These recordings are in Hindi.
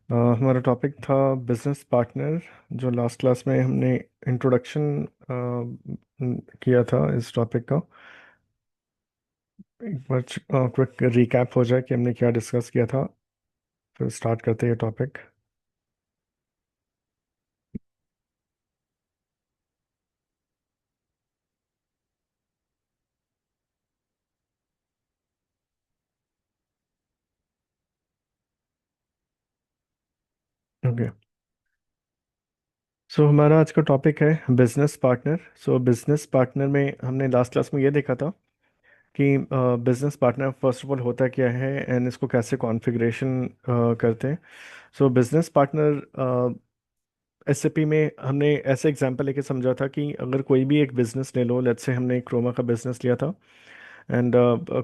हमारा टॉपिक था बिजनेस पार्टनर। जो लास्ट क्लास में हमने इंट्रोडक्शन किया था इस टॉपिक का। एक बार क्विक रिकैप हो जाए कि हमने क्या डिस्कस किया था, फिर स्टार्ट करते हैं टॉपिक। ओके। सो हमारा आज का टॉपिक है बिजनेस पार्टनर। सो बिजनेस पार्टनर में हमने लास्ट क्लास में ये देखा था कि business partner first of all होता क्या है एंड इसको कैसे कॉन्फ़िगरेशन करते हैं। सो बिजनेस पार्टनर एसएपी में हमने ऐसे एग्जांपल लेके समझा था कि अगर कोई भी एक बिजनेस ले लो, लेट्स से हमने क्रोमा का बिजनेस लिया था एंड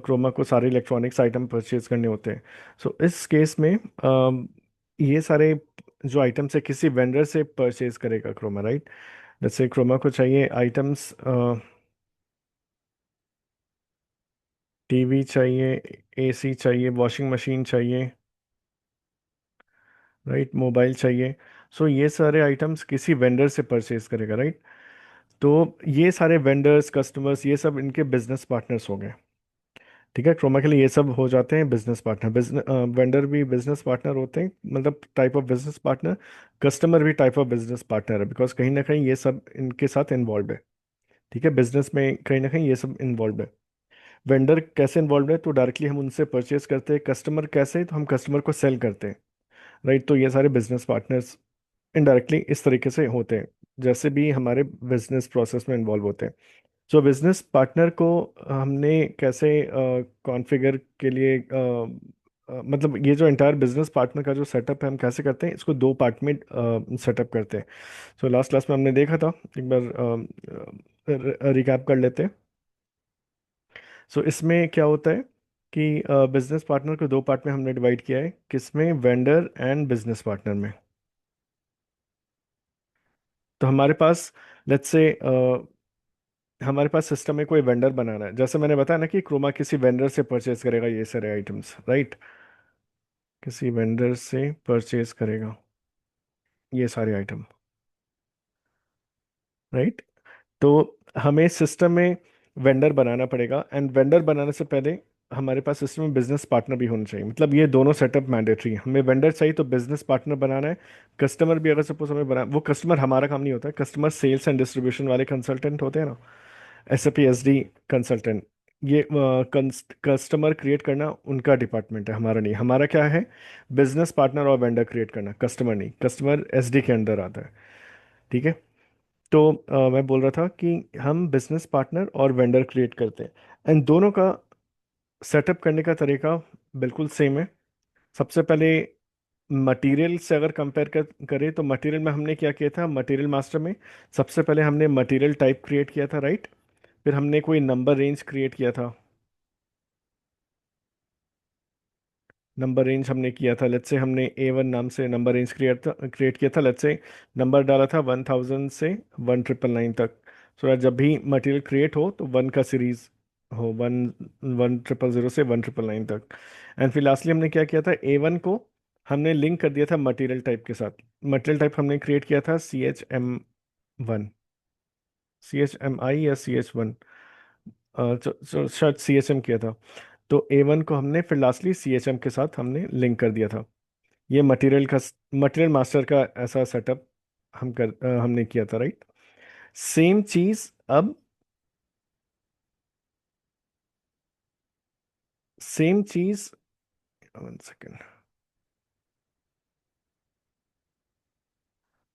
क्रोमा को सारे इलेक्ट्रॉनिक्स आइटम परचेज करने होते हैं। सो इस केस में ये सारे जो आइटम्स है किसी वेंडर से परचेज करेगा Croma, right. Let's say Croma को चाहिए आइटम्स, टीवी चाहिए, एसी चाहिए, वॉशिंग मशीन चाहिए, राइट, मोबाइल चाहिए। सो ये सारे आइटम्स किसी वेंडर से परचेज करेगा, राइट। तो ये सारे वेंडर्स, कस्टमर्स, ये सब इनके बिजनेस पार्टनर्स हो गए। ठीक है, क्रोमा के लिए ये सब हो जाते हैं बिजनेस पार्टनर। बिजनेस वेंडर भी बिजनेस पार्टनर होते हैं, मतलब type of business partner. Customer भी टाइप ऑफ बिजनेस पार्टनर है, बिकॉज कहीं ना कहीं ये सब इनके साथ इन्वॉल्व है। ठीक है, बिजनेस में कहीं ना कहीं ये सब इन्वॉल्व है। वेंडर कैसे इन्वॉल्व है, तो डायरेक्टली हम उनसे परचेज करते हैं। कस्टमर कैसे, तो हम कस्टमर को सेल करते हैं, राइट। तो ये सारे बिजनेस पार्टनर्स इनडायरेक्टली इस तरीके से होते हैं, जैसे भी हमारे बिजनेस प्रोसेस में इन्वॉल्व होते हैं। सो बिजनेस पार्टनर को हमने कैसे कॉन्फ़िगर के लिए मतलब ये जो एंटायर बिजनेस पार्टनर का जो सेटअप है, हम कैसे करते हैं, इसको दो पार्ट में सेटअप करते हैं। सो लास्ट क्लास में हमने देखा था, एक बार रिकैप कर लेते हैं। सो इसमें क्या होता है कि बिजनेस पार्टनर को दो पार्ट में हमने डिवाइड किया है, किसमें, वेंडर एंड बिजनेस पार्टनर में। तो हमारे पास, लेट्स से हमारे पास सिस्टम में कोई वेंडर बनाना है, जैसे मैंने बताया ना कि क्रोमा किसी वेंडर से परचेज करेगा ये सारे आइटम्स, राइट। किसी वेंडर से परचेज करेगा ये सारे आइटम, राइट। तो हमें सिस्टम में वेंडर बनाना पड़ेगा, एंड वेंडर बनाने से पहले हमारे पास सिस्टम में बिजनेस पार्टनर भी होना चाहिए। मतलब ये दोनों सेटअप मैंडेटरी है। हमें वेंडर चाहिए तो बिजनेस पार्टनर बनाना है। कस्टमर भी अगर सपोज हमें बना, वो कस्टमर हमारा काम नहीं होता है। कस्टमर सेल्स एंड डिस्ट्रीब्यूशन वाले कंसल्टेंट होते हैं ना, एसएपी एसडी कंसल्टेंट। ये कस्टमर क्रिएट करना उनका डिपार्टमेंट है, हमारा नहीं। हमारा क्या है, बिजनेस पार्टनर और वेंडर क्रिएट करना, कस्टमर नहीं। कस्टमर एसडी के अंदर आता है। ठीक है। तो मैं बोल रहा था कि हम बिजनेस पार्टनर और वेंडर क्रिएट करते हैं, एंड दोनों का सेटअप करने का तरीका बिल्कुल सेम है। सबसे पहले मटेरियल से अगर करें तो मटेरियल में हमने क्या किया था, मटेरियल मास्टर में सबसे पहले हमने मटेरियल टाइप क्रिएट किया था, राइट। फिर हमने कोई नंबर रेंज क्रिएट किया था। नंबर रेंज हमने किया था, लेट्स से हमने A1 नाम से नंबर रेंज क्रिएट किया था। लेट्स से नंबर डाला था 1000 से 1999 तक। सो दैट जब भी मटेरियल क्रिएट हो तो वन का सीरीज हो, 1000 से 1999 तक। एंड फिर लास्टली हमने क्या किया था, A1 को हमने लिंक कर दिया था मटेरियल टाइप के साथ। मटेरियल टाइप हमने क्रिएट किया था CHM1, CHMI या CH1, शायद CHM किया था। तो A1 को हमने फिर लास्टली CHM के साथ हमने लिंक कर दिया था। ये मटेरियल मास्टर का ऐसा सेटअप हमने किया था, राइट। सेम चीज अब, सेम चीज, one second.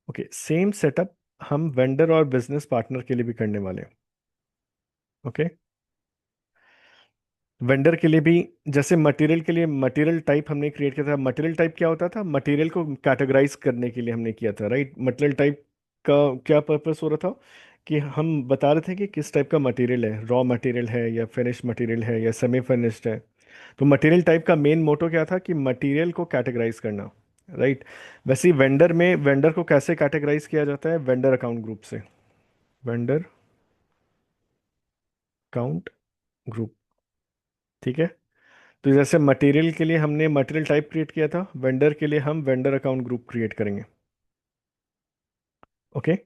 Okay, same setup हम वेंडर और बिजनेस पार्टनर के लिए भी करने वाले हैं। ओके। वेंडर के लिए भी, जैसे मटेरियल के लिए मटेरियल टाइप हमने क्रिएट किया था। मटेरियल टाइप क्या होता था, मटेरियल को कैटेगराइज करने के लिए हमने किया था, राइट। मटेरियल टाइप का क्या पर्पस हो रहा था कि हम बता रहे थे कि किस टाइप का मटेरियल है, रॉ मटेरियल है या फिनिश मटेरियल है या सेमी फिनिश्ड है। तो मटेरियल टाइप का मेन मोटो क्या था कि मटेरियल को कैटेगराइज करना, राइट। वैसे ही वेंडर में, वेंडर को कैसे कैटेगराइज किया जाता है, वेंडर अकाउंट ग्रुप से। Vendor account group. ठीक है। तो जैसे मटेरियल के लिए हमने मटेरियल टाइप क्रिएट किया था, वेंडर के लिए हम वेंडर अकाउंट ग्रुप क्रिएट करेंगे। ओके।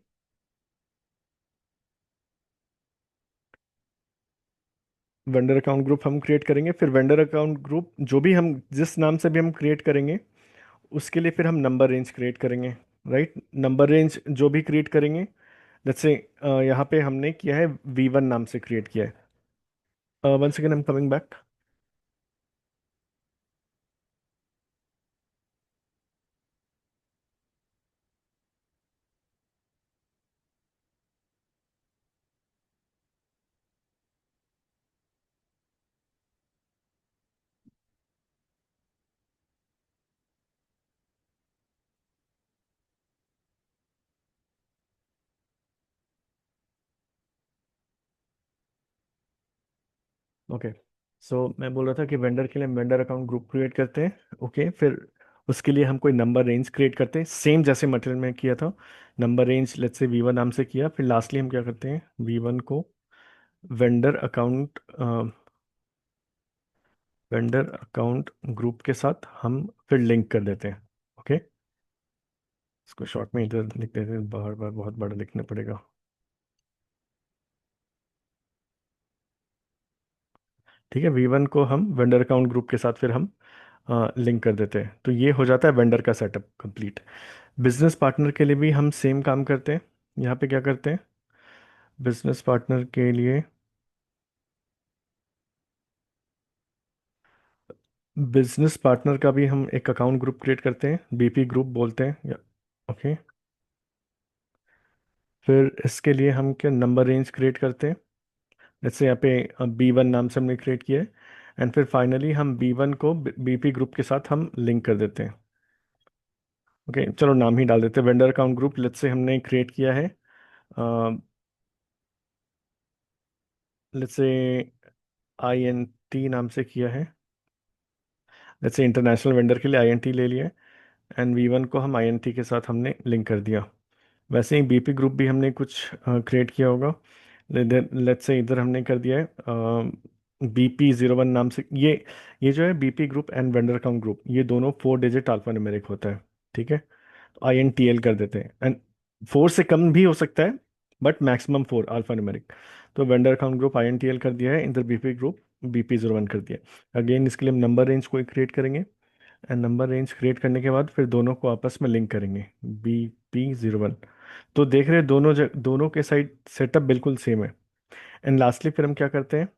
वेंडर अकाउंट ग्रुप हम क्रिएट करेंगे, फिर वेंडर अकाउंट ग्रुप जो भी हम जिस नाम से भी हम क्रिएट करेंगे, उसके लिए फिर हम नंबर रेंज क्रिएट करेंगे। राइट, नंबर रेंज जो भी क्रिएट करेंगे, जैसे यहाँ पे हमने किया है V1 नाम से क्रिएट किया है। One second, I am coming back. Okay, so मैं बोल रहा था कि वेंडर के लिए हम वेंडर अकाउंट ग्रुप क्रिएट करते हैं। ओके, फिर उसके लिए हम कोई नंबर रेंज क्रिएट करते हैं, सेम जैसे मटेरियल में किया था। Number range let's say V1 नाम से किया, फिर लास्टली हम क्या करते हैं, V1 को vendor account vendor account group के साथ हम फिर लिंक कर देते हैं। ओके, इसको शॉर्ट में इधर लिख देते हैं, बार बार बहुत बड़ा लिखना पड़ेगा। ठीक है, V1 को हम वेंडर अकाउंट ग्रुप के साथ फिर हम लिंक कर देते हैं, तो ये हो जाता है वेंडर का सेटअप कंप्लीट। बिजनेस पार्टनर के लिए भी हम सेम काम करते हैं। यहाँ पे क्या करते हैं, बिजनेस पार्टनर के लिए बिजनेस पार्टनर का भी हम एक अकाउंट ग्रुप क्रिएट करते हैं, BP ग्रुप बोलते हैं या। ओके, फिर इसके लिए हम क्या नंबर रेंज क्रिएट करते हैं, जैसे यहाँ पे B1 नाम से हमने क्रिएट किया है। एंड फिर फाइनली हम B1 को BP ग्रुप के साथ हम लिंक कर देते हैं। ओके, चलो नाम ही डाल देते हैं vendor account group, let's say हमने क्रिएट किया है, लेट्स से INT नाम से किया है। जैसे इंटरनेशनल वेंडर के लिए INT ले लिया, एंड V1 को हम INT के साथ हमने लिंक कर दिया। वैसे ही BP ग्रुप भी हमने कुछ क्रिएट किया होगा, लेट्स से इधर हमने कर दिया है BP01 नाम से। ये जो है BP group and vendor account group, ये दोनों 4 डिजिट अल्फा न्यूमेरिक होता है। ठीक है, तो INTL कर देते हैं, एंड 4 से कम भी हो सकता है, बट मैक्सिमम 4 अल्फा न्यूमेरिक। तो वेंडर अकाउंट ग्रुप INTL कर दिया है, इधर BP ग्रुप BP01 कर दिया। अगेन इसके लिए हम नंबर रेंज को क्रिएट करेंगे, एंड नंबर रेंज क्रिएट करने के बाद फिर दोनों को आपस में लिंक करेंगे, BP01। तो देख रहे हैं दोनों के साइड सेटअप बिल्कुल सेम है। एंड लास्टली फिर हम क्या करते हैं,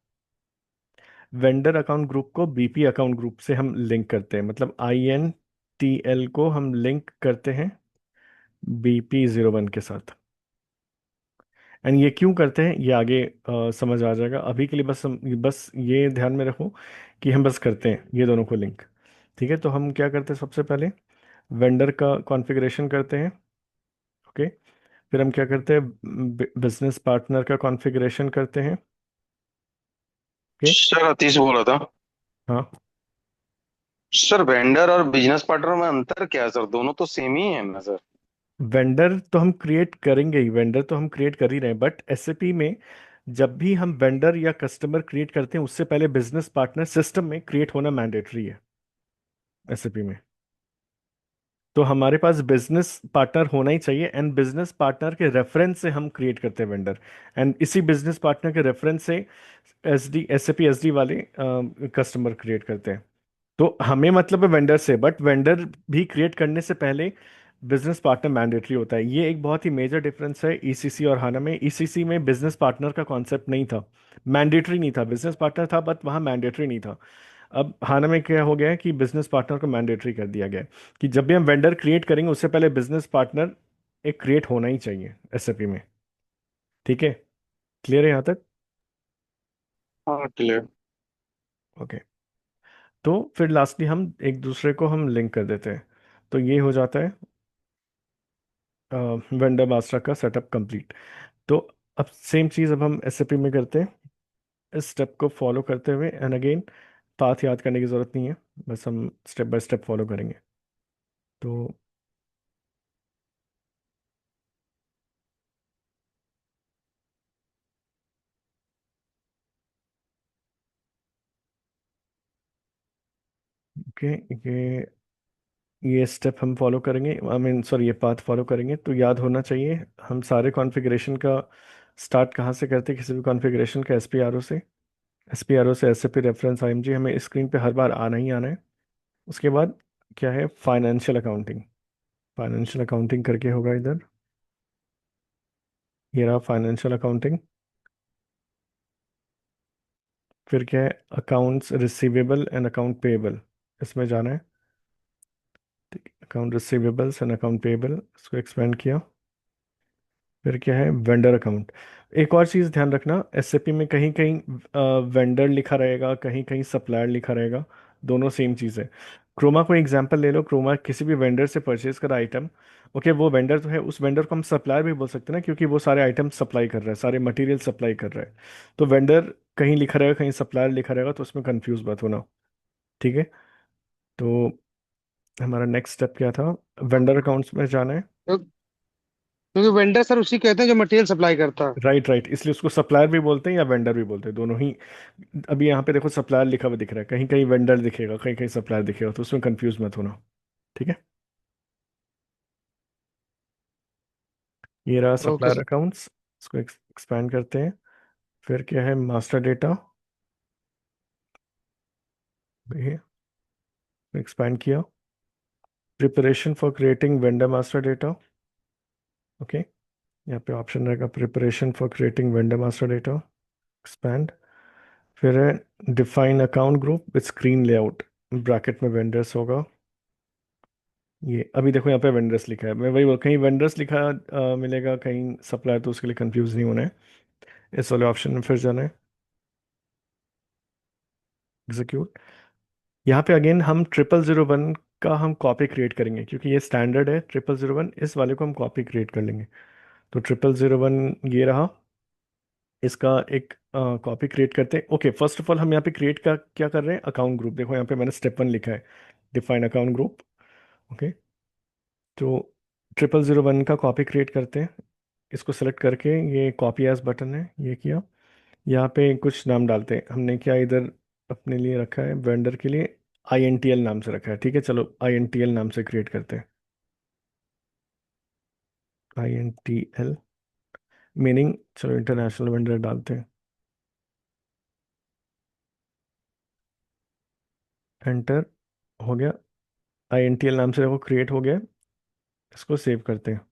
वेंडर अकाउंट ग्रुप को BP अकाउंट ग्रुप से हम लिंक करते हैं, मतलब INTL को हम लिंक करते हैं BP01 के साथ। एंड ये क्यों करते हैं, ये आगे समझ आ जाएगा। अभी के लिए बस ये ध्यान में रखो कि हम बस करते हैं ये दोनों को लिंक। ठीक है, तो हम क्या करते हैं, सबसे पहले वेंडर का कॉन्फ़िगरेशन करते हैं। ओके, फिर हम क्या करते हैं, बिजनेस पार्टनर का कॉन्फ़िगरेशन करते हैं। ओके। सर अतीश बोल रहा था। हाँ, सर वेंडर और बिजनेस पार्टनर में अंतर क्या है सर? दोनों तो सेम ही है ना सर? वेंडर तो हम क्रिएट करेंगे ही, वेंडर तो हम क्रिएट कर ही रहे हैं, बट SAP में जब भी हम वेंडर या कस्टमर क्रिएट करते हैं, उससे पहले बिजनेस पार्टनर सिस्टम में क्रिएट होना मैंडेटरी है SAP में। तो हमारे पास बिजनेस पार्टनर होना ही चाहिए, एंड बिजनेस पार्टनर के रेफरेंस से हम क्रिएट करते हैं वेंडर, एंड इसी बिजनेस पार्टनर के रेफरेंस से SAP SD वाले कस्टमर क्रिएट करते हैं। तो हमें मतलब है वेंडर से, बट वेंडर भी क्रिएट करने से पहले बिजनेस पार्टनर मैंडेटरी होता है। ये एक बहुत ही मेजर डिफरेंस है ECC और हाना में। ECC में बिजनेस पार्टनर का कॉन्सेप्ट नहीं था, मैंडेटरी नहीं था, बिजनेस पार्टनर था बट वहाँ मैंडेटरी नहीं था। अब हाना में क्या हो गया है कि बिजनेस पार्टनर को मैंडेटरी कर दिया गया है, कि जब भी हम वेंडर क्रिएट करेंगे उससे पहले बिजनेस पार्टनर एक क्रिएट होना ही चाहिए SAP में। ठीक है, क्लियर है यहाँ तक? हाँ क्लियर। ओके, तो फिर लास्टली हम एक दूसरे को हम लिंक कर देते हैं, तो ये हो जाता है वेंडर मास्टर का सेटअप कंप्लीट। तो अब सेम चीज़ अब हम SAP में करते हैं, इस स्टेप को फॉलो करते हुए, एंड अगेन पाथ याद करने की ज़रूरत नहीं है, बस हम स्टेप बाय स्टेप फॉलो करेंगे। तो ओके, ये स्टेप हम फॉलो करेंगे, आई मीन सॉरी, ये पाथ फॉलो करेंगे तो याद होना चाहिए। हम सारे कॉन्फ़िगरेशन का स्टार्ट कहाँ से करते हैं, किसी भी कॉन्फ़िगरेशन का एसपीआरओ से। एसपीआरओ से एसएपी रेफरेंस आईएमजी हमें स्क्रीन पे हर बार आना ही आना है। उसके बाद क्या है, फाइनेंशियल अकाउंटिंग। फाइनेंशियल अकाउंटिंग करके होगा इधर, ये रहा फाइनेंशियल अकाउंटिंग। फिर क्या है, accounts receivable and account payable, इसमें जाना है। Account receivables and account payable, इसको एक्सपेंड किया। फिर क्या है, वेंडर अकाउंट। एक और चीज़ ध्यान रखना, एसएपी में कहीं कहीं वेंडर लिखा रहेगा, कहीं कहीं सप्लायर लिखा रहेगा, दोनों सेम चीज़ है। क्रोमा को एग्जांपल ले लो, क्रोमा किसी भी वेंडर से परचेज करा आइटम, ओके, वो वेंडर तो है, उस वेंडर को हम सप्लायर भी बोल सकते हैं ना, क्योंकि वो सारे आइटम सप्लाई कर रहा है, सारे मटेरियल सप्लाई कर रहा है। तो वेंडर कहीं लिखा रहेगा, कहीं सप्लायर लिखा रहेगा, तो उसमें कंफ्यूज मत होना। ठीक है। तो हमारा नेक्स्ट स्टेप क्या था, वेंडर अकाउंट्स में जाना है। क्योंकि वेंडर सर उसी कहते हैं जो मटेरियल सप्लाई करता है। राइट राइट, इसलिए उसको सप्लायर भी बोलते हैं या वेंडर भी बोलते हैं, दोनों ही। अभी यहाँ पे देखो सप्लायर लिखा हुआ दिख रहा है, कहीं कहीं वेंडर दिखेगा, कहीं कहीं सप्लायर दिखेगा, तो उसमें कंफ्यूज मत होना। ठीक है। ये रहा ओके सप्लायर सर। अकाउंट्स, इसको एक्सपैंड करते हैं। फिर क्या है, मास्टर डेटा, ये एक्सपैंड किया। Preparation for creating vendor master data, okay, यहाँ पे ऑप्शन रहेगा preparation for creating vendor master data, expand. फिर है define account group with screen layout, bracket में वेंडर्स होगा। ये अभी देखो यहाँ पे वेंडर्स लिखा है, मैं वही बोल, कहीं वेंडर्स लिखा मिलेगा, कहीं सप्लायर, तो उसके लिए कंफ्यूज नहीं होना है। इस वाले ऑप्शन में फिर जाना है, एग्जीक्यूट। यहाँ पे अगेन हम 0001 का हम कॉपी क्रिएट करेंगे, क्योंकि ये स्टैंडर्ड है 0001, इस वाले को हम कॉपी क्रिएट कर लेंगे। तो 0001 ये रहा, इसका एक कॉपी क्रिएट करते हैं। ओके, फर्स्ट ऑफ ऑल हम यहाँ पे क्रिएट का क्या कर रहे हैं, अकाउंट ग्रुप। देखो यहाँ पे मैंने स्टेप 1 लिखा है, डिफाइन अकाउंट ग्रुप। ओके, तो 0001 का कॉपी क्रिएट करते हैं। इसको सेलेक्ट करके, ये कॉपी एज बटन है, ये किया। यहाँ पे कुछ नाम डालते हैं, हमने क्या इधर अपने लिए रखा है, वेंडर के लिए INTL नाम से रखा है। ठीक है, चलो INTL नाम से क्रिएट करते हैं। INTL मीनिंग, चलो इंटरनेशनल वेंडर डालते हैं, एंटर, हो गया। INTL नाम से वो क्रिएट हो गया। इसको सेव करते हैं।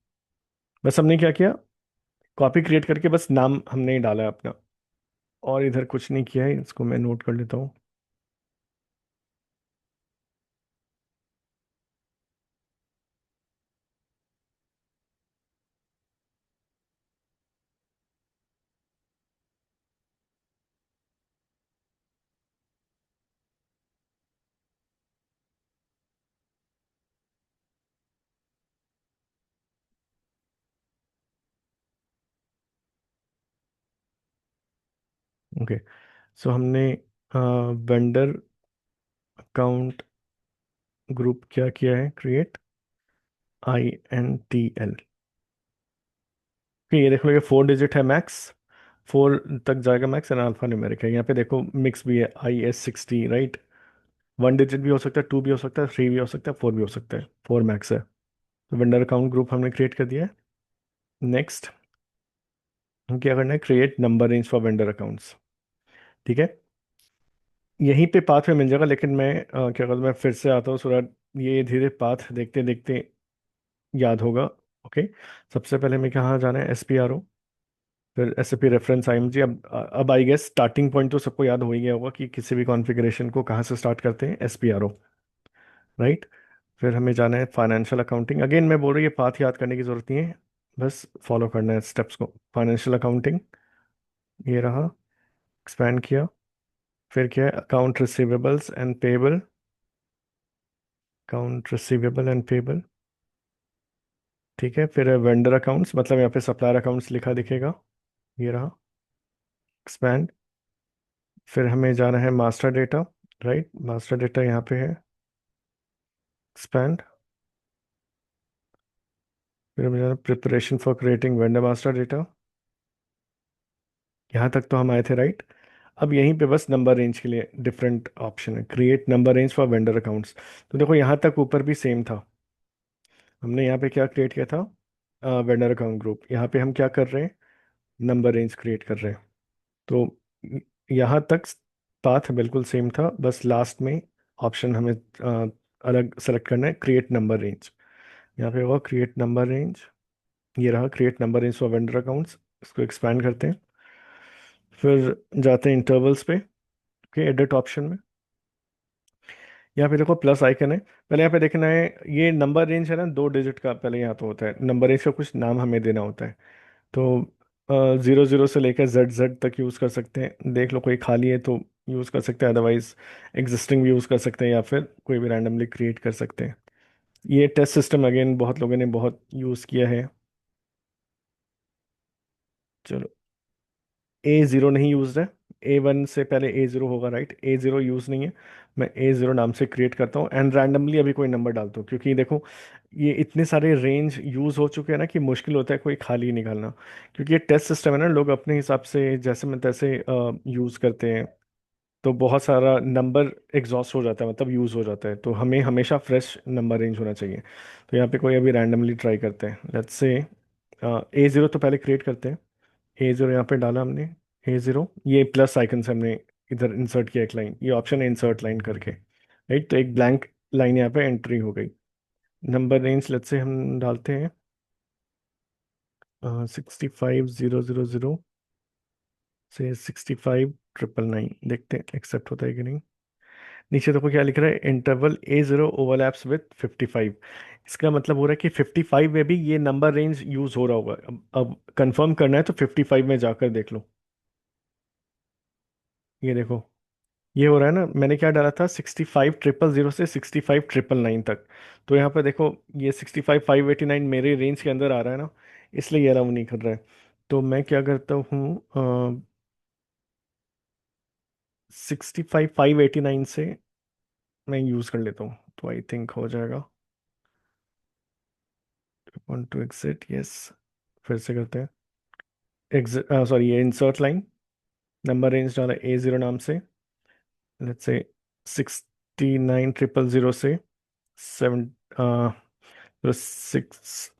बस हमने क्या किया, कॉपी क्रिएट करके बस नाम हमने ही डाला है अपना, और इधर कुछ नहीं किया है। इसको मैं नोट कर लेता हूँ। ओके, सो हमने वेंडर अकाउंट ग्रुप क्या किया है, क्रिएट INTL। ये देख लो, ये 4 डिजिट है मैक्स, 4 तक जाएगा मैक्स, एंड अल्फा न्यूमेरिक है। यहाँ पे देखो मिक्स भी है, IS60, राइट। 1 डिजिट भी हो सकता है, 2 भी हो सकता है, 3 भी हो सकता है, 4 भी हो सकता है, 4 मैक्स है। तो वेंडर अकाउंट ग्रुप हमने क्रिएट कर दिया है। नेक्स्ट हम क्या करना है, create number range for vendor accounts. ठीक है, यहीं पे पाथ में मिल जाएगा, लेकिन मैं क्या कहता हूँ, मैं फिर से आता हूँ थोड़ा, ये धीरे पाथ देखते देखते याद होगा। ओके, सबसे पहले हमें कहाँ जाना है, SPRO, फिर SAP रेफरेंस IMG। अब आई गेस स्टार्टिंग पॉइंट तो सबको याद हो ही गया होगा कि किसी भी कॉन्फ़िगरेशन को कहाँ से स्टार्ट करते हैं, SPRO, राइट। फिर हमें जाना है फाइनेंशियल अकाउंटिंग। अगेन मैं बोल रही हूँ, ये पाथ याद करने की जरूरत नहीं है, बस फॉलो करना है स्टेप्स को। फाइनेंशियल अकाउंटिंग, ये रहा, एक्सपैंड किया। फिर क्या है, account receivables and payable, account receivable and payable. ठीक है, फिर वेंडर अकाउंट्स, मतलब यहाँ पे सप्लायर अकाउंट्स लिखा दिखेगा, ये रहा, एक्सपैंड। फिर हमें जाना है master data, right, master data यहाँ पे है, एक्सपैंड। फिर हमें जाना preparation for creating vendor master data, यहाँ तक तो हम आए थे, राइट। अब यहीं पे बस नंबर रेंज के लिए डिफरेंट ऑप्शन है, create number range for vendor accounts. तो देखो यहाँ तक ऊपर भी सेम था, हमने यहाँ पे क्या क्रिएट किया था, वेंडर अकाउंट ग्रुप। यहाँ पे हम क्या कर रहे हैं, नंबर रेंज क्रिएट कर रहे हैं। तो यहाँ तक पाथ बिल्कुल सेम था, बस लास्ट में ऑप्शन हमें अलग सेलेक्ट करना है, क्रिएट नंबर रेंज। यहाँ पे होगा क्रिएट नंबर रेंज, ये रहा create number range for vendor accounts. इसको एक्सपैंड करते हैं, फिर जाते हैं इंटरवल्स पे, ओके, एडिट ऑप्शन में। यहाँ पे देखो प्लस आइकन है, पहले यहाँ पे देखना है ये नंबर रेंज है ना, 2 डिजिट का पहले यहाँ तो होता है, नंबर रेंज का कुछ नाम हमें देना होता है। तो 00 से लेकर Z तक यूज़ कर सकते हैं, देख लो कोई खाली है तो यूज़ कर सकते हैं, अदरवाइज एग्जिस्टिंग भी यूज़ कर सकते हैं या फिर कोई भी रैंडमली क्रिएट कर सकते हैं। ये टेस्ट सिस्टम अगेन बहुत लोगों ने बहुत यूज़ किया है। चलो, A0 नहीं यूज है, A1 से पहले A0 होगा, राइट, A0 यूज नहीं है। मैं A0 नाम से क्रिएट करता हूँ एंड रैंडमली अभी कोई नंबर डालता हूँ, क्योंकि देखो ये इतने सारे रेंज यूज हो चुके हैं ना कि मुश्किल होता है कोई खाली निकालना। क्योंकि ये टेस्ट सिस्टम है ना, लोग अपने हिसाब से जैसे में तैसे यूज करते हैं, तो बहुत सारा नंबर एग्जॉस्ट हो जाता है, मतलब यूज हो जाता है। तो हमें हमेशा फ्रेश नंबर रेंज होना चाहिए। तो यहाँ पे कोई अभी रैंडमली ट्राई करते हैं, लेट्स से A0 तो पहले क्रिएट करते हैं। A0 यहाँ पे डाला हमने, A0, ये प्लस आइकन से हमने इधर इंसर्ट किया एक लाइन, ये ऑप्शन है इंसर्ट लाइन करके, राइट। तो एक ब्लैंक लाइन यहाँ पे एंट्री हो गई। नंबर रेंज लेट्स से हम डालते हैं 65,000 से 65,999, देखते हैं एक्सेप्ट होता है कि नहीं। नीचे देखो क्या लिख रहा है, इंटरवल A0 ओवरलैप्स विथ 55। इसका मतलब हो रहा है कि 55 में भी ये नंबर रेंज यूज हो रहा होगा। अब कंफर्म करना है तो 55 में जाकर देख लो, ये देखो ये हो रहा है ना। मैंने क्या डाला था, 65,000 से 65,999 तक। तो यहाँ पे देखो ये 65,589 मेरे रेंज के अंदर आ रहा है ना, इसलिए ये अलाउ नहीं कर रहा है। तो मैं क्या करता हूँ, 65,589 से मैं यूज़ कर लेता हूँ, तो आई थिंक हो जाएगा। वांट टू एग्जिट, यस, फिर से करते हैं एग्जिट, सॉरी, ये इंसर्ट लाइन, नंबर रेंज डाला A0 नाम से, लेट्स से 69,000 से 7 6,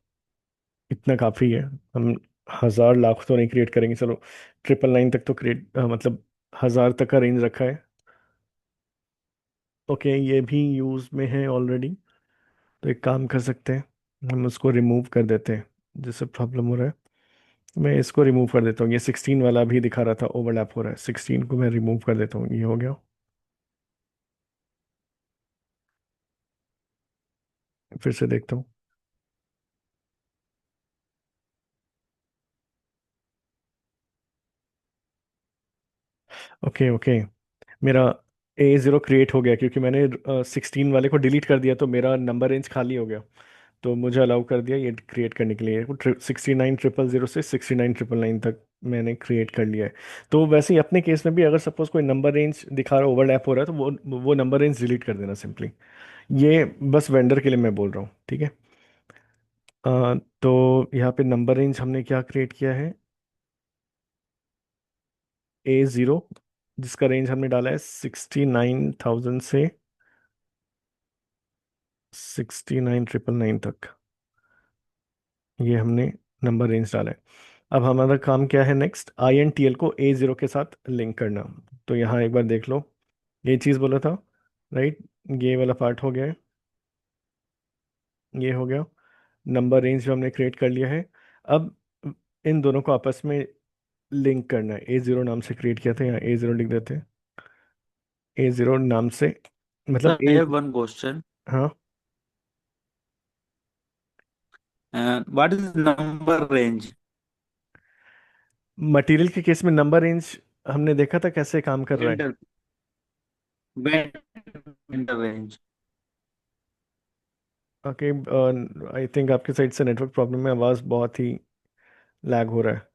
इतना काफ़ी है। हम 1,000 लाख तो नहीं क्रिएट करेंगे, चलो 999 तक तो क्रिएट, मतलब 1,000 तक का रेंज रखा है। ओके, ये भी यूज़ में है ऑलरेडी। तो एक काम कर सकते हैं, हम उसको रिमूव कर देते हैं, जिससे प्रॉब्लम हो रहा है। मैं इसको रिमूव कर देता हूँ, ये 16 वाला भी दिखा रहा था ओवरलैप हो रहा है, 16 को मैं रिमूव कर देता हूँ, ये हो गया। फिर से देखता हूँ, ओके ओके, मेरा A0 क्रिएट हो गया, क्योंकि मैंने 16 वाले को डिलीट कर दिया तो मेरा नंबर रेंज खाली हो गया। तो मुझे अलाउ कर दिया ये क्रिएट करने के लिए, 69,000 से 69,999 तक मैंने क्रिएट कर लिया है। तो वैसे ही अपने केस में भी अगर सपोज कोई नंबर रेंज दिखा रहा है, ओवरलैप हो रहा है, तो वो नंबर रेंज डिलीट कर देना सिंपली। ये बस वेंडर के लिए मैं बोल रहा हूँ, ठीक है। तो यहाँ पे नंबर रेंज हमने क्या क्रिएट किया है, A0, जिसका रेंज हमने डाला है 69,000 से 69,999 तक, ये हमने नंबर रेंज डाला है। अब हमारा काम क्या है नेक्स्ट, INTL को A0 के साथ लिंक करना। तो यहाँ एक बार देख लो, ये चीज़ बोला था, राइट, ये वाला पार्ट हो गया है, ये हो गया। नंबर रेंज जो हमने क्रिएट कर लिया है। अब इन दोनों को आपस में लिंक करना है, A0 नाम से क्रिएट किया था, यहाँ A0 लिख देते हैं, A0 नाम से, मतलब Sir, I A, have one question. हाँ। What is number range? Material के केस में नंबर रेंज हमने देखा था कैसे काम कर रहा है। Vendor, vendor range. Okay, I think आपके साइड से नेटवर्क प्रॉब्लम है, आवाज़ बहुत ही लैग हो रहा है।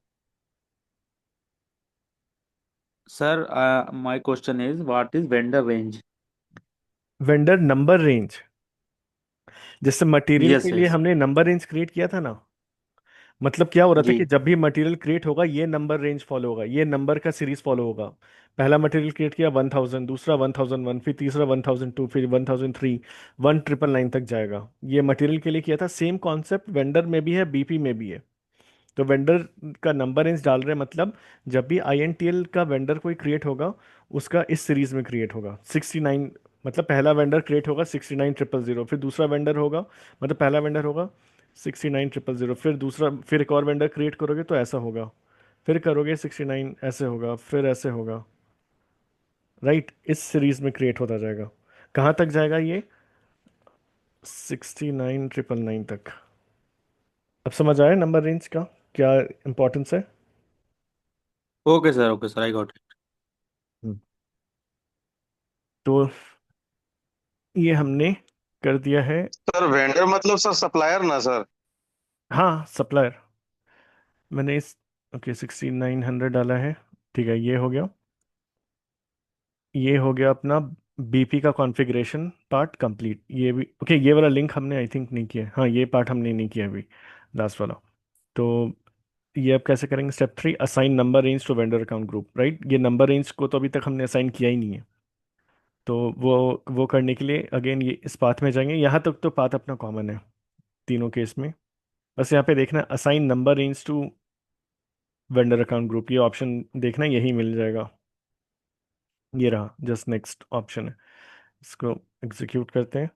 Sir, my question is, what is vendor range? Vendor number range, जैसे मटेरियल Yes, के लिए yes. हमने नंबर रेंज क्रिएट किया था ना, मतलब क्या हो रहा था जी। कि जब भी मटेरियल क्रिएट होगा ये नंबर रेंज फॉलो होगा, ये नंबर का सीरीज फॉलो होगा। पहला मटेरियल क्रिएट किया 1000, दूसरा 1001, फिर तीसरा 1002, फिर 1003, 1999 तक जाएगा। ये मटेरियल के लिए किया था। सेम कॉन्सेप्ट वेंडर में भी है, बीपी में भी है। तो वेंडर का नंबर रेंज डाल रहे हैं, मतलब जब भी आईएनटीएल का वेंडर कोई क्रिएट होगा उसका इस सीरीज में क्रिएट होगा 69। मतलब पहला वेंडर क्रिएट होगा 69,000, फिर दूसरा वेंडर होगा, मतलब पहला वेंडर होगा 69,000, फिर दूसरा, फिर एक और वेंडर क्रिएट करोगे तो ऐसा होगा, फिर करोगे 69, ऐसे होगा, फिर ऐसे होगा। राइट, इस सीरीज में क्रिएट होता जाएगा। कहाँ तक जाएगा ये? 69,999 तक। अब समझ आया नंबर रेंज का क्या इंपॉर्टेंस है? Okay sir, I got it. Hmm. तो ये हमने कर दिया है। सर वेंडर मतलब सर सप्लायर ना सर? हाँ, सप्लायर। मैंने इस, ओके, 6900 डाला है। ठीक है, ये हो गया। ये हो गया अपना बीपी का कॉन्फ़िगरेशन पार्ट कंप्लीट। ये भी ओके। ये वाला लिंक हमने आई थिंक नहीं किया है। हाँ, ये पार्ट हमने नहीं किया अभी, लास्ट वाला। तो ये अब कैसे करेंगे? Step 3, assign number range to vendor account group. Right, ये नंबर रेंज को तो अभी तक हमने असाइन किया ही नहीं है। तो वो करने के लिए अगेन ये इस पाथ में जाएंगे। यहाँ तक तो पाथ अपना कॉमन है तीनों केस में। बस यहाँ पे देखना assign number range to vendor account group, ये ऑप्शन देखना, यही मिल जाएगा। ये रहा, जस्ट नेक्स्ट ऑप्शन है। इसको एग्जीक्यूट करते हैं।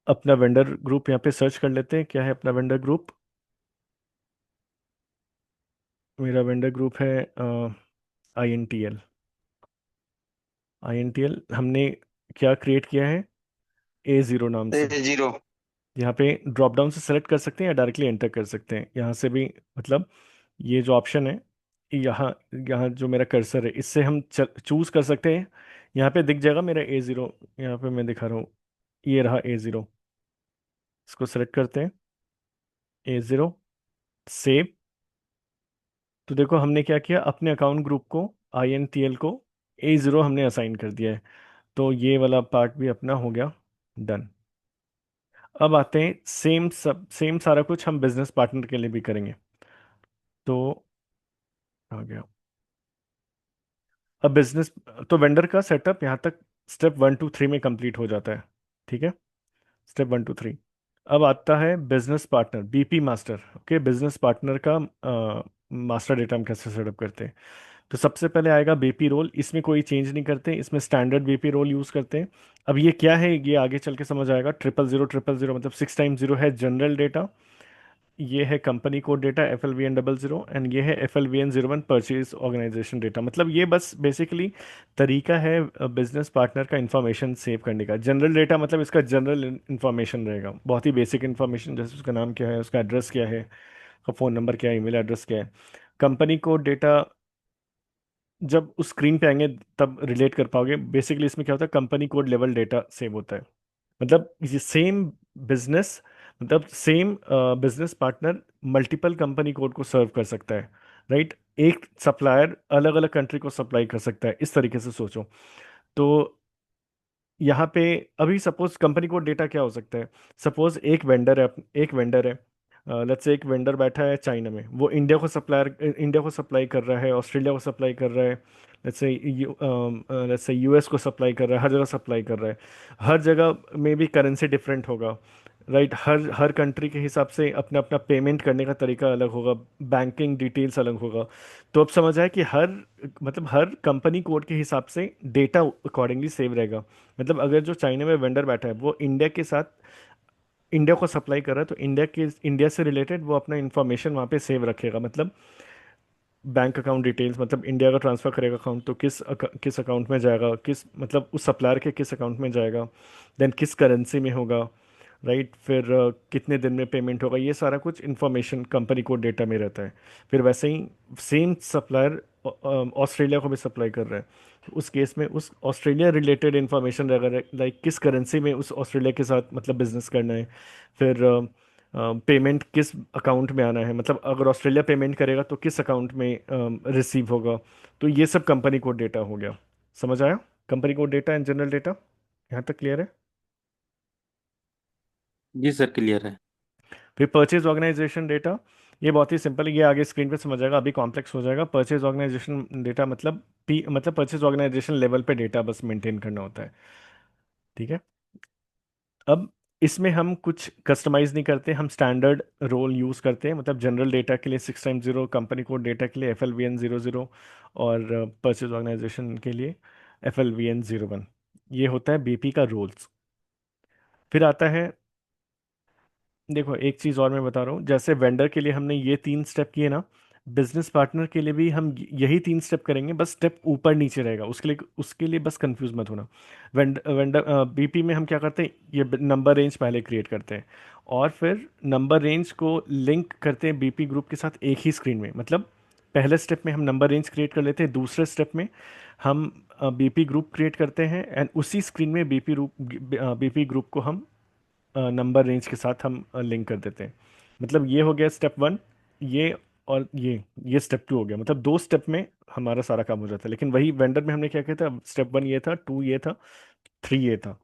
अपना वेंडर ग्रुप यहाँ पे सर्च कर लेते हैं, क्या है अपना वेंडर ग्रुप। मेरा वेंडर ग्रुप है I N T L. I N T L हमने क्या क्रिएट किया है? A0 नाम से। A0। यहाँ पे ड्रॉप डाउन से सेलेक्ट कर सकते हैं या डायरेक्टली एंटर कर सकते हैं यहाँ से भी। मतलब ये जो ऑप्शन है, यहाँ यहाँ जो मेरा कर्सर है इससे हम चूज कर सकते हैं। यहाँ पे दिख जाएगा मेरा A0, यहाँ पे मैं दिखा रहा हूँ, ये रहा A0। इसको सेलेक्ट करते हैं, A0, सेव। तो देखो हमने क्या किया, अपने अकाउंट ग्रुप को, INTL को A0 हमने असाइन कर दिया है। तो ये वाला पार्ट भी अपना हो गया डन। अब आते हैं, सेम सारा कुछ हम बिजनेस पार्टनर के लिए भी करेंगे। तो आ गया अब बिजनेस। तो वेंडर का सेटअप यहाँ तक स्टेप 1 2 3 में कंप्लीट हो जाता है। ठीक है, स्टेप 1 2 3। अब आता है business partner, BP master. Okay, business partner का मास्टर डेटा हम कैसे सेटअप करते हैं। तो सबसे पहले आएगा बीपी रोल। इसमें कोई चेंज नहीं करते, इसमें स्टैंडर्ड बीपी रोल यूज करते हैं। अब ये क्या है ये आगे चल के समझ आएगा। 000 000 मतलब 6 टाइम्स 0 है जनरल डेटा। ये है company code data FLVN 00, and ये है FLVN 01 परचेज ऑर्गेनाइजेशन डेटा। मतलब ये बस बेसिकली तरीका है बिजनेस पार्टनर का इंफॉर्मेशन सेव करने का। जनरल डेटा मतलब इसका जनरल इंफॉर्मेशन रहेगा, बहुत ही बेसिक इंफॉर्मेशन, जैसे उसका नाम क्या है, उसका एड्रेस क्या है, उसका फ़ोन नंबर क्या है, ईमेल एड्रेस क्या है। कंपनी कोड डेटा जब उस स्क्रीन पे आएंगे तब रिलेट कर पाओगे। बेसिकली इसमें क्या होता है, company code level data save होता है। मतलब ये सेम बिजनेस, मतलब same business partner multiple company code को सर्व कर सकता है। राइट, एक सप्लायर अलग अलग कंट्री को सप्लाई कर सकता है, इस तरीके से सोचो। तो यहाँ पे अभी सपोज कंपनी कोड डेटा क्या हो सकता है। सपोज एक वेंडर है, लेट्स से एक वेंडर बैठा है चाइना में, वो इंडिया को सप्लाई कर रहा है, ऑस्ट्रेलिया को सप्लाई कर रहा है, लेट्स से यूएस को सप्लाई कर रहा है, हर जगह सप्लाई कर रहा है। हर जगह में भी करेंसी डिफरेंट होगा। राइट, हर हर कंट्री के हिसाब से अपना अपना पेमेंट करने का तरीका अलग होगा, बैंकिंग डिटेल्स अलग होगा। तो अब समझ आया कि हर कंपनी कोड के हिसाब से डेटा अकॉर्डिंगली सेव रहेगा। मतलब अगर जो चाइना में वेंडर बैठा है वो इंडिया को सप्लाई कर रहा है, तो इंडिया से रिलेटेड वो अपना इंफॉर्मेशन वहाँ पे सेव रखेगा। मतलब बैंक अकाउंट डिटेल्स, मतलब इंडिया का ट्रांसफ़र करेगा अकाउंट तो किस अकाउंट में जाएगा, किस मतलब उस सप्लायर के किस अकाउंट में जाएगा, देन किस करेंसी में होगा। राइट, फिर कितने दिन में पेमेंट होगा, ये सारा कुछ इन्फॉर्मेशन कंपनी कोड डेटा में रहता है। फिर वैसे ही सेम सप्लायर ऑस्ट्रेलिया को भी सप्लाई कर रहा है, तो उस केस में उस ऑस्ट्रेलिया रिलेटेड इन्फॉर्मेशन रहेगा, लाइक किस करेंसी में उस ऑस्ट्रेलिया के साथ मतलब बिजनेस करना है। फिर पेमेंट किस अकाउंट में आना है, मतलब अगर ऑस्ट्रेलिया पेमेंट करेगा तो किस अकाउंट में रिसीव होगा। तो ये सब कंपनी कोड डेटा हो गया। समझ आया? Company code data and general data, यहाँ तक क्लियर है? जी सर, क्लियर है। फिर परचेज ऑर्गेनाइजेशन डेटा। ये बहुत ही सिंपल है, ये आगे स्क्रीन पे समझ आएगा, अभी कॉम्प्लेक्स हो जाएगा। परचेज ऑर्गेनाइजेशन डेटा मतलब पी मतलब परचेज ऑर्गेनाइजेशन लेवल पे डेटा बस मेंटेन करना होता है। ठीक है। अब इसमें हम कुछ कस्टमाइज नहीं करते, हम स्टैंडर्ड रोल यूज़ करते हैं। मतलब जनरल डेटा के लिए 6 टाइम्स 0, कंपनी कोड डेटा के लिए FLVN 00, और परचेज ऑर्गेनाइजेशन के लिए FLVN 01। ये होता है बीपी का रोल्स। फिर आता है, देखो एक चीज़ और मैं बता रहा हूँ, जैसे वेंडर के लिए हमने ये 3 स्टेप किए ना, बिजनेस पार्टनर के लिए भी हम यही 3 स्टेप करेंगे, बस स्टेप ऊपर नीचे रहेगा। उसके लिए बस कंफ्यूज मत होना। वेंडर बीपी में हम क्या करते हैं, ये नंबर रेंज पहले क्रिएट करते हैं, और फिर नंबर रेंज को लिंक करते हैं बीपी ग्रुप के साथ एक ही स्क्रीन में। मतलब पहले स्टेप में हम नंबर रेंज क्रिएट कर लेते हैं, दूसरे स्टेप में हम बीपी ग्रुप क्रिएट करते हैं, एंड उसी स्क्रीन में बीपी ग्रुप को हम नंबर रेंज के साथ हम लिंक कर देते हैं। मतलब ये हो गया स्टेप 1, ये, और ये स्टेप 2 हो गया। मतलब 2 स्टेप में हमारा सारा काम हो जाता है। लेकिन वही वेंडर में हमने क्या किया था, स्टेप 1 ये था, 2 ये था, 3 ये था,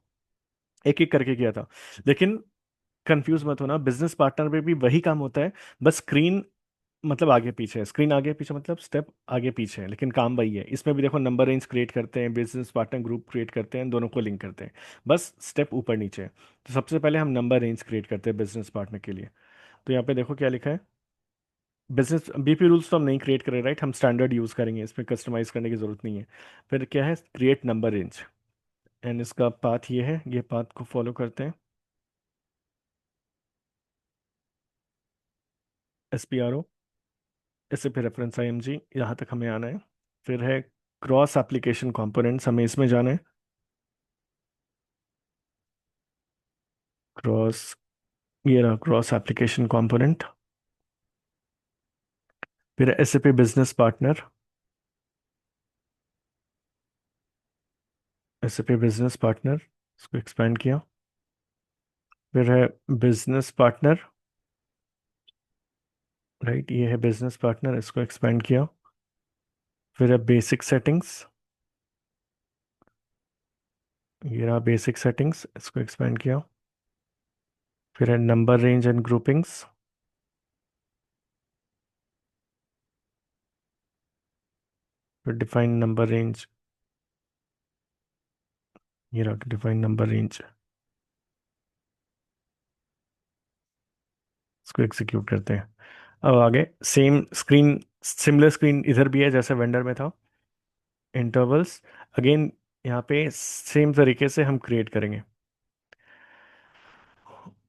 एक एक करके किया था। लेकिन कंफ्यूज मत होना, बिजनेस पार्टनर में भी वही काम होता है, बस स्क्रीन मतलब आगे पीछे है। स्क्रीन आगे पीछे मतलब स्टेप आगे पीछे है, लेकिन काम वही है। इसमें भी देखो नंबर रेंज क्रिएट करते हैं, बिजनेस पार्टनर ग्रुप क्रिएट करते हैं, दोनों को लिंक करते हैं, बस स्टेप ऊपर नीचे है। तो सबसे पहले हम नंबर रेंज क्रिएट करते हैं बिजनेस पार्टनर के लिए। तो यहाँ पे देखो क्या लिखा है, बिजनेस बीपी रूल्स तो हम नहीं क्रिएट करें, राइट, हम स्टैंडर्ड यूज़ करेंगे, इसमें कस्टमाइज करने की ज़रूरत नहीं है। फिर क्या है, क्रिएट नंबर रेंज, एंड इसका पाथ ये है, ये पाथ को फॉलो करते हैं। SPRO, इससे फिर रेफरेंस IMG, यहाँ तक हमें आना है। फिर है क्रॉस एप्लीकेशन कंपोनेंट्स, हमें इसमें जाना है। क्रॉस, ये रहा क्रॉस एप्लीकेशन कंपोनेंट। फिर SAP business partner, SAP business partner, इसको एक्सपेंड किया। फिर है बिजनेस पार्टनर, राइट, ये है बिजनेस पार्टनर, इसको एक्सपेंड किया। फिर है बेसिक सेटिंग्स, ये रहा बेसिक सेटिंग्स, इसको एक्सपेंड किया। फिर है नंबर रेंज एंड ग्रुपिंग्स, फिर डिफाइन नंबर रेंज, ये रहा डिफाइन नंबर रेंज, इसको एग्जीक्यूट करते हैं। अब आगे सेम स्क्रीन, सिमिलर स्क्रीन इधर भी है जैसे वेंडर में था। इंटरवल्स, अगेन यहाँ पे सेम तरीके से हम क्रिएट करेंगे।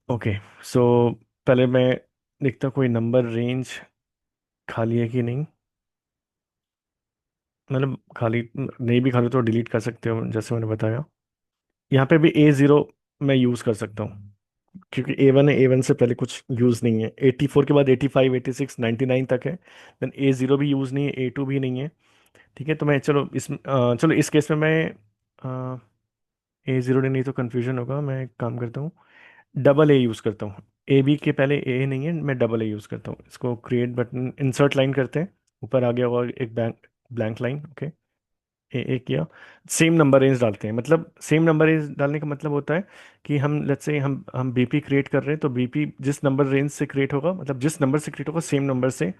ओके, सो पहले मैं देखता हूँ कोई नंबर रेंज खाली है कि नहीं। मतलब खाली नहीं भी खाली तो डिलीट कर सकते हो, जैसे मैंने बताया। यहाँ पे भी A0 मैं यूज़ कर सकता हूँ, क्योंकि A1 है, A1 से पहले कुछ यूज़ नहीं है। 84 के बाद 85, 86, 99 तक है। देन A0 भी यूज़ नहीं है, A2 भी नहीं है। ठीक है, तो मैं चलो इस केस में मैं A0 नहीं तो कन्फ्यूजन होगा, मैं एक काम करता हूँ, डबल ए यूज़ करता हूँ। AB के पहले ए नहीं है, मैं डबल ए यूज़ करता हूँ। इसको क्रिएट बटन, इंसर्ट लाइन करते हैं, ऊपर आ गया और एक ब्लैंक लाइन, ओके। ए किया, सेम नंबर रेंज डालते हैं। मतलब सेम नंबर रेंज डालने का मतलब होता है कि हम लेट्स से हम बीपी क्रिएट कर रहे हैं, तो बीपी जिस नंबर रेंज से क्रिएट होगा, मतलब जिस नंबर से क्रिएट होगा सेम नंबर से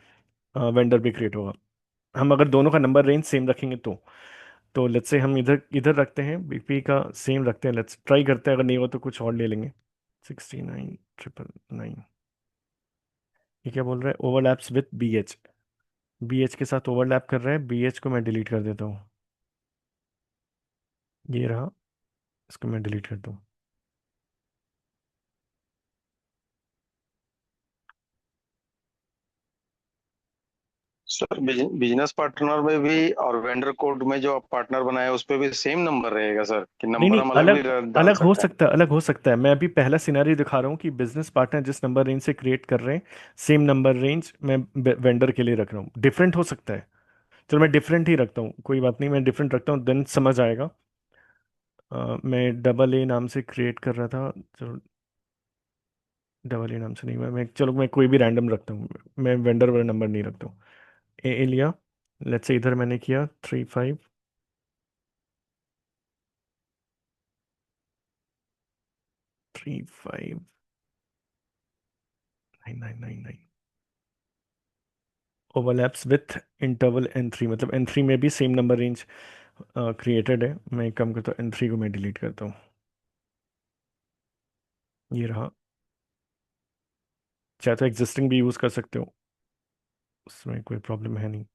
वेंडर भी क्रिएट होगा। हम अगर दोनों का नंबर रेंज सेम रखेंगे तो लेट्स से हम इधर इधर रखते हैं, बीपी का सेम रखते हैं, लेट्स ट्राई करते हैं, अगर नहीं हो तो कुछ और ले लेंगे। 69,999, ये क्या बोल रहा है, ओवरलैप्स विथ BH, BH के साथ ओवरलैप कर रहा है, BH को मैं डिलीट कर देता हूँ। ये रहा, इसको मैं डिलीट कर दूँ। सर बिजनेस पार्टनर में भी और वेंडर कोड में जो आप पार्टनर बनाए उस पे भी सेम नंबर रहेगा सर, कि नहीं नंबर नहीं, हम अलग भी अलग डाल अलग हो सकते हैं? सकता है, अलग हो सकता है। मैं अभी पहला सिनेरियो दिखा रहा हूँ कि बिजनेस पार्टनर जिस नंबर रेंज से क्रिएट कर रहे हैं, सेम नंबर रेंज मैं वेंडर के लिए रख रहा हूँ। डिफरेंट हो सकता है, चलो मैं डिफरेंट ही रखता हूँ, कोई बात नहीं, मैं डिफरेंट रखता हूँ, देन समझ आएगा। मैं डबल ए नाम से क्रिएट कर रहा था, चलो डबल ए नाम से नहीं, चलो मैं कोई भी रैंडम रखता हूँ, मैं वेंडर वाला नंबर नहीं रखता हूँ। ए लिया, लेट्स से इधर मैंने किया 35359999। ओवरलैप्स विथ इंटरवल N3, मतलब N3 में भी सेम नंबर रेंज क्रिएटेड है। मैं एक काम करता हूँ, N3 को मैं डिलीट करता हूँ। ये रहा। चाहे तो एग्जिस्टिंग भी यूज़ कर सकते हो, उसमें कोई प्रॉब्लम है नहीं।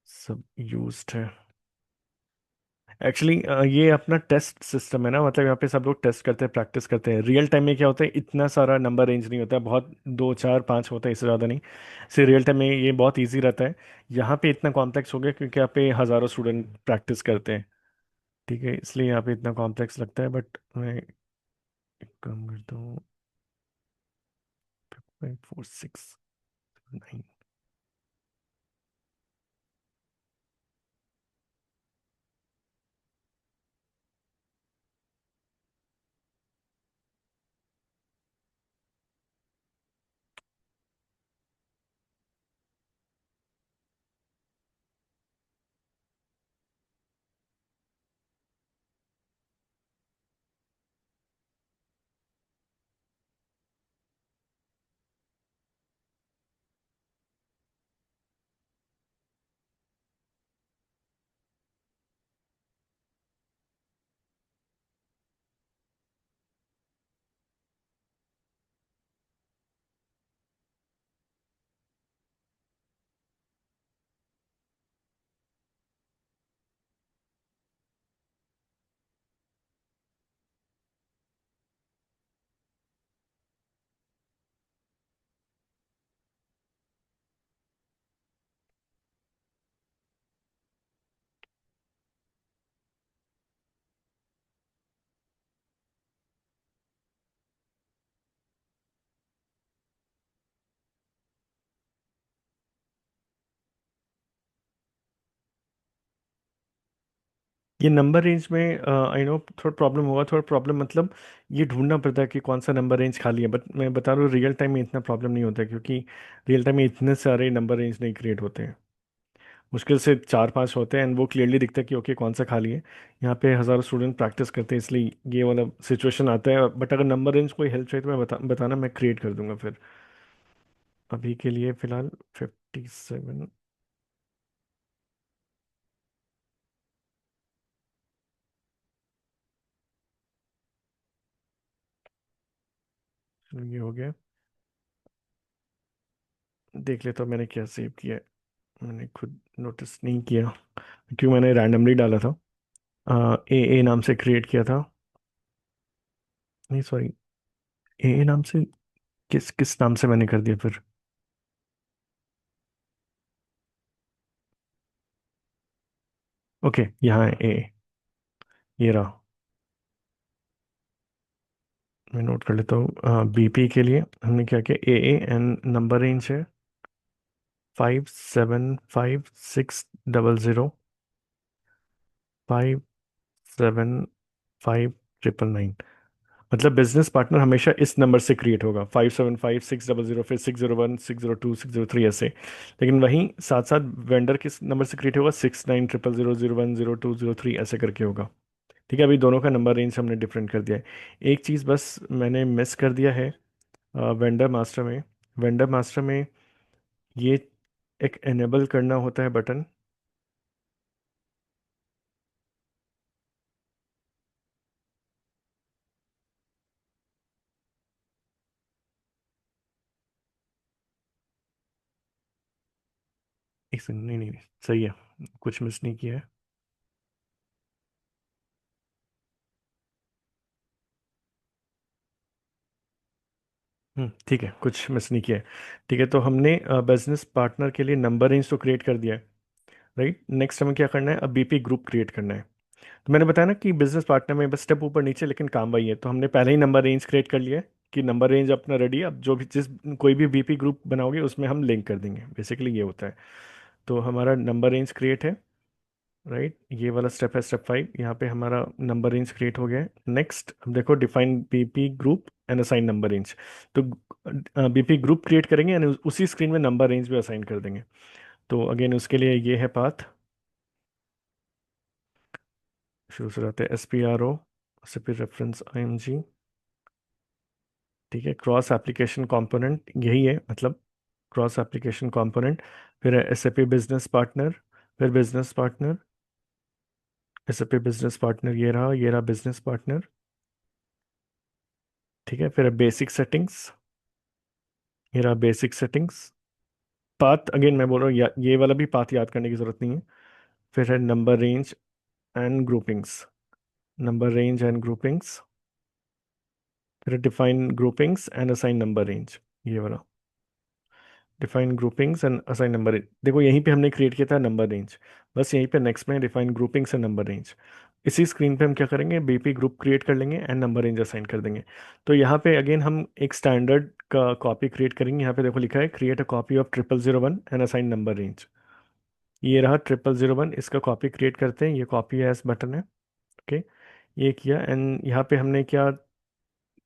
सब यूज्ड है। एक्चुअली ये अपना टेस्ट सिस्टम है ना, मतलब यहाँ पे सब लोग टेस्ट करते हैं, प्रैक्टिस करते हैं। रियल टाइम में क्या होता है, इतना सारा नंबर रेंज नहीं होता है, बहुत दो चार पाँच होता है, इससे ज़्यादा नहीं। इससे रियल टाइम में ये बहुत इजी रहता है। यहाँ पे इतना कॉम्प्लेक्स हो गया क्योंकि यहाँ पे हज़ारों स्टूडेंट प्रैक्टिस करते हैं। ठीक है, इसलिए यहाँ पे इतना कॉम्प्लेक्स लगता है, बट मैं एक काम करता हूँ। 5 4 6 9। ये नंबर रेंज में आई नो थोड़ा प्रॉब्लम होगा, थोड़ा प्रॉब्लम मतलब ये ढूंढना पड़ता है कि कौन सा नंबर रेंज खाली है, बट मैं बता रहा हूँ रियल टाइम में इतना प्रॉब्लम नहीं होता है, क्योंकि रियल टाइम में इतने सारे नंबर रेंज नहीं क्रिएट होते हैं। मुश्किल से चार पांच होते हैं, एंड वो क्लियरली दिखता है कि ओके कौन सा खाली है। यहाँ पे हज़ारों स्टूडेंट प्रैक्टिस करते हैं, इसलिए ये वाला सिचुएशन आता है। बट अगर नंबर रेंज कोई हेल्प चाहिए तो मैं बताना, मैं क्रिएट कर दूंगा फिर। अभी के लिए फ़िलहाल 57। चलो ये हो गया। देख लेता हूँ मैंने क्या सेव किया है। मैंने खुद नोटिस नहीं किया क्योंकि मैंने रैंडमली डाला था। ए नाम से क्रिएट किया था। नहीं सॉरी, ए नाम से, किस किस नाम से मैंने कर दिया फिर। ओके यहाँ है ए, ये रहा। मैं नोट कर लेता हूँ। बीपी के लिए हमने क्या किया, ए एन नंबर रेंज है 5756005 759. मतलब बिजनेस पार्टनर हमेशा इस नंबर से क्रिएट होगा, 575 600, फिर 601 602 603 ऐसे। लेकिन वहीं साथ साथ वेंडर किस नंबर से क्रिएट होगा, 69 000 01 02 03 ऐसे करके होगा। ठीक है, अभी दोनों का नंबर रेंज हमने डिफरेंट कर दिया है। एक चीज़ बस मैंने मिस कर दिया है वेंडर मास्टर में। वेंडर मास्टर में ये एक एनेबल करना होता है बटन। एक सेकंड, नहीं नहीं नहीं, सही है, कुछ मिस नहीं किया है। ठीक है, कुछ मिस नहीं किया है। ठीक है, तो हमने बिजनेस पार्टनर के लिए नंबर रेंज तो क्रिएट कर दिया है, राइट। नेक्स्ट हमें क्या करना है, अब बीपी ग्रुप क्रिएट करना है। तो मैंने बताया ना कि बिजनेस पार्टनर में बस स्टेप ऊपर नीचे, लेकिन काम वही है। तो हमने पहले ही नंबर रेंज क्रिएट कर लिया है कि नंबर रेंज अपना रेडी है, अब जो भी जिस कोई भी बीपी ग्रुप बनाओगे उसमें हम लिंक कर देंगे, बेसिकली ये होता है। तो हमारा नंबर रेंज क्रिएट है। राइट, ये वाला स्टेप है स्टेप 5। यहाँ पे हमारा नंबर रेंज क्रिएट हो गया है। नेक्स्ट अब देखो, define BP group and assign number range. तो बीपी ग्रुप क्रिएट करेंगे एंड उसी स्क्रीन में नंबर रेंज भी असाइन कर देंगे। तो अगेन उसके लिए ये है पाथ। शुरू से रहते हैं S P R O, S P reference I M G. ठीक है, क्रॉस एप्लीकेशन कंपोनेंट यही है, मतलब क्रॉस एप्लीकेशन कंपोनेंट। फिर S A P business partner, फिर business partner, S A P business partner, ये रहा बिजनेस पार्टनर। ठीक है, फिर बेसिक सेटिंग्स, ये रहा बेसिक सेटिंग्स। पाथ अगेन मैं बोल रहा हूँ, ये वाला भी पाथ याद करने की जरूरत नहीं है। फिर है number range and groupings, number range and groupings. फिर define groupings and assign number range, ये वाला define groupings and assign number range. देखो यहीं पे हमने क्रिएट किया था नंबर रेंज, बस यहीं पे नेक्स्ट में define groupings and number range. इसी स्क्रीन पे हम क्या करेंगे, बीपी ग्रुप क्रिएट कर लेंगे एंड नंबर रेंज असाइन कर देंगे। तो यहाँ पे अगेन हम एक स्टैंडर्ड का कॉपी क्रिएट करेंगे। यहाँ पे देखो लिखा है create a copy of 0001 and assign number range. ये रहा 0001, इसका कॉपी क्रिएट करते हैं। ये कॉपी एज बटन है। ओके, ये किया एंड यहाँ पे हमने क्या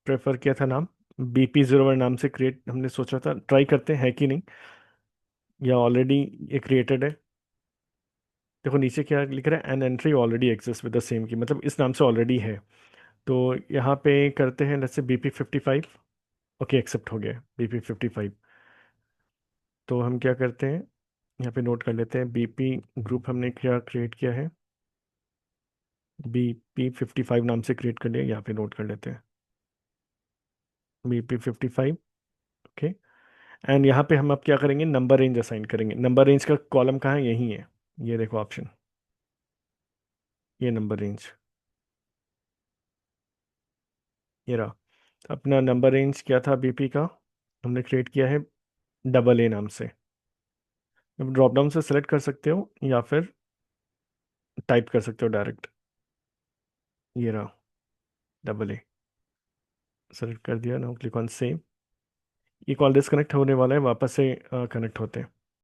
प्रेफर किया था नाम, BP01 नाम से क्रिएट हमने सोचा था। ट्राई करते हैं है कि नहीं, या ऑलरेडी ये क्रिएटेड है। देखो नीचे क्या लिख रहा है, an entry already exist with the same की, मतलब इस नाम से ऑलरेडी है। तो यहाँ पे करते हैं let's say BP55। Okay, accept हो गया BP55। तो हम क्या करते हैं, यहाँ पे नोट कर लेते हैं बीपी ग्रुप हमने क्या क्रिएट किया है, BP55 नाम से क्रिएट कर लिया, यहाँ पे नोट कर लेते हैं BP55। ओके, एंड यहाँ पे हम अब क्या करेंगे, नंबर रेंज असाइन करेंगे। नंबर रेंज का कॉलम कहाँ है, यही है, ये देखो ऑप्शन, ये नंबर रेंज, ये रहा अपना नंबर रेंज। क्या था बीपी का, हमने क्रिएट किया है AA नाम से। अब ड्रॉप डाउन से सेलेक्ट कर सकते हो या फिर टाइप कर सकते हो डायरेक्ट। ये रहा AA, सेलेक्ट कर दिया। Now click on save. ये कॉल डिस्कनेक्ट होने वाला है, वापस से कनेक्ट होते हैं।